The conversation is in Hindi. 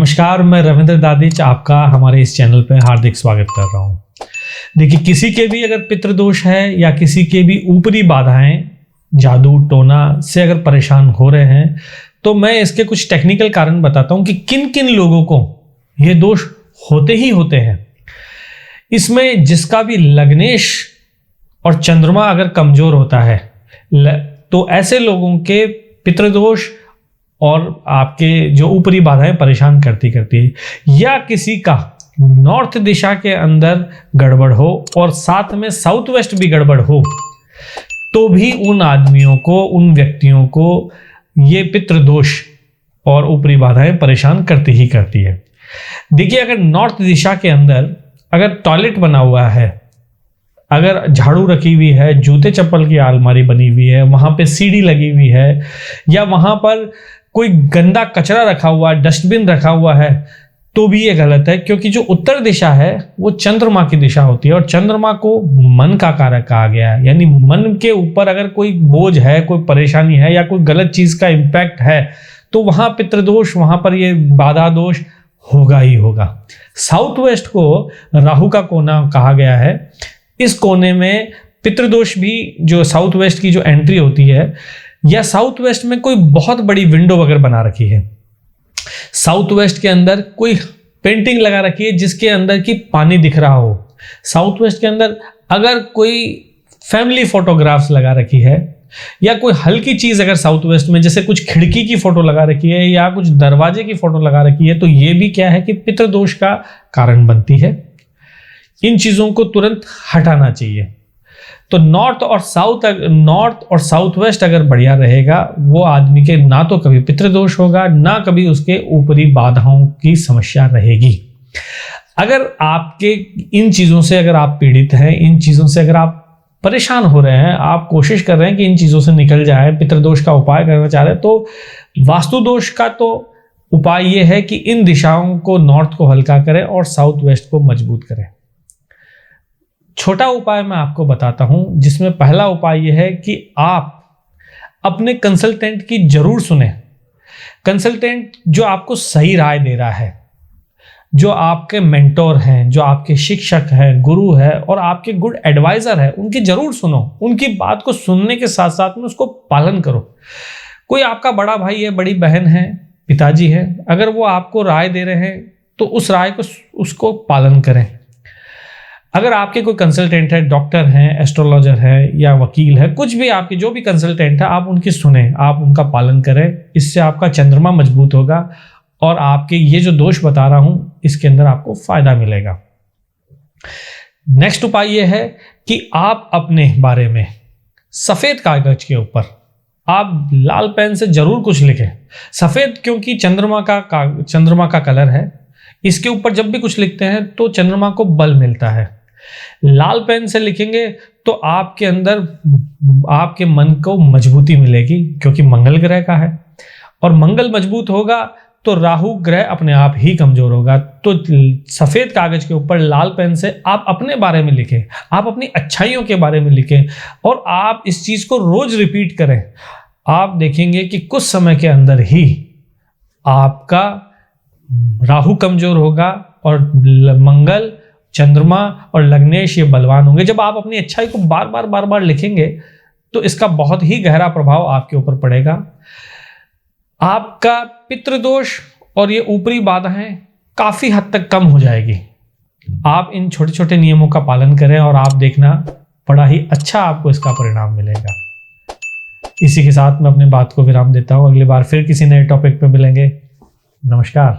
नमस्कार, मैं रविंद्र दादिच आपका हमारे इस चैनल पे हार्दिक स्वागत कर रहा हूँ। देखिए, किसी के भी अगर पितृदोष है या किसी के भी ऊपरी बाधाएं, जादू टोना से अगर परेशान हो रहे हैं तो मैं इसके कुछ टेक्निकल कारण बताता हूँ कि किन किन लोगों को ये दोष होते ही होते हैं। इसमें जिसका भी लग्नेश और चंद्रमा अगर कमजोर होता है तो ऐसे लोगों के पितृदोष और आपके जो ऊपरी बाधाएं परेशान करती है, या किसी का नॉर्थ दिशा के अंदर गड़बड़ हो और साथ में साउथ वेस्ट भी गड़बड़ हो, तो भी उन आदमियों को, उन व्यक्तियों को ये पितृदोष और ऊपरी बाधाएं परेशान करती है। देखिए, अगर नॉर्थ दिशा के अंदर अगर टॉयलेट बना हुआ है, अगर झाड़ू रखी हुई है, जूते चप्पल की अलमारी बनी हुई है, वहां पे सीढ़ी लगी हुई है, या वहां पर कोई गंदा कचरा रखा हुआ है, डस्टबिन रखा हुआ है, तो भी ये गलत है। क्योंकि जो उत्तर दिशा है वो चंद्रमा की दिशा होती है और चंद्रमा को मन का कारक कहा गया है। यानी मन के ऊपर अगर कोई बोझ है, कोई परेशानी है या कोई गलत चीज का इम्पैक्ट है तो वहां पितृदोष, वहां पर ये बाधा दोष होगा ही होगा। साउथ वेस्ट को राहु का कोना कहा गया है। इस कोने में पितृदोष भी, जो साउथ वेस्ट की जो एंट्री होती है, या साउथ वेस्ट में कोई बहुत बड़ी विंडो वगैरह बना रखी है, साउथ वेस्ट के अंदर कोई पेंटिंग लगा रखी है जिसके अंदर की पानी दिख रहा हो, साउथ वेस्ट के अंदर अगर कोई फैमिली फोटोग्राफ्स लगा रखी है, या कोई हल्की चीज अगर साउथ वेस्ट में जैसे कुछ खिड़की की फोटो लगा रखी है या कुछ दरवाजे की फोटो लगा रखी है, तो ये भी क्या है कि पितृदोष का कारण बनती है। इन चीजों को तुरंत हटाना चाहिए। तो नॉर्थ और साउथ वेस्ट अगर बढ़िया रहेगा, वो आदमी के ना तो कभी पितृदोष होगा, ना कभी उसके ऊपरी बाधाओं की समस्या रहेगी। अगर आपके इन चीजों से अगर आप पीड़ित हैं, इन चीजों से अगर आप परेशान हो रहे हैं, आप कोशिश कर रहे हैं कि इन चीजों से निकल जाए, पितृदोष का उपाय करना चाह रहे हैं, तो वास्तु दोष का तो उपाय ये है कि इन दिशाओं को, नॉर्थ को हल्का करें और साउथ वेस्ट को मजबूत करें। छोटा उपाय मैं आपको बताता हूं, जिसमें पहला उपाय यह है कि आप अपने कंसल्टेंट की जरूर सुने। कंसल्टेंट जो आपको सही राय दे रहा है, जो आपके मेंटोर हैं, जो आपके शिक्षक हैं, गुरु है और आपके गुड एडवाइजर है, उनकी जरूर सुनो। उनकी बात को सुनने के साथ साथ में उसको पालन करो। कोई आपका बड़ा भाई है, बड़ी बहन है, पिताजी है, अगर वो आपको राय दे रहे हैं तो उस राय को, उसको पालन करें। अगर आपके कोई कंसल्टेंट है, डॉक्टर हैं, एस्ट्रोलॉजर है या वकील है, कुछ भी आपके जो भी कंसल्टेंट है, आप उनकी सुने, आप उनका पालन करें। इससे आपका चंद्रमा मजबूत होगा और आपके ये जो दोष बता रहा हूं, इसके अंदर आपको फायदा मिलेगा। नेक्स्ट उपाय ये है कि आप अपने बारे में सफेद कागज के ऊपर आप लाल पेन से जरूर कुछ लिखें। सफेद क्योंकि चंद्रमा का कलर है, इसके ऊपर जब भी कुछ लिखते हैं तो चंद्रमा को बल मिलता है। लाल पेन से लिखेंगे तो आपके अंदर, आपके मन को मजबूती मिलेगी, क्योंकि मंगल ग्रह का है और मंगल मजबूत होगा तो राहु ग्रह अपने आप ही कमजोर होगा। तो सफेद कागज के ऊपर लाल पेन से आप अपने बारे में लिखें, आप अपनी अच्छाइयों के बारे में लिखें और आप इस चीज को रोज रिपीट करें। आप देखेंगे कि कुछ समय के अंदर ही आपका राहु कमजोर होगा और मंगल, चंद्रमा और लग्नेश ये बलवान होंगे। जब आप अपनी अच्छाई को बार बार लिखेंगे तो इसका बहुत ही गहरा प्रभाव आपके ऊपर पड़ेगा। आपका पितृदोष और ये ऊपरी बाधाएं काफी हद तक कम हो जाएगी। आप इन छोटे छोटे नियमों का पालन करें और आप देखना, बड़ा ही अच्छा आपको इसका परिणाम मिलेगा। इसी के साथ मैं अपनी बात को विराम देता हूं। अगली बार फिर किसी नए टॉपिक पे मिलेंगे। नमस्कार।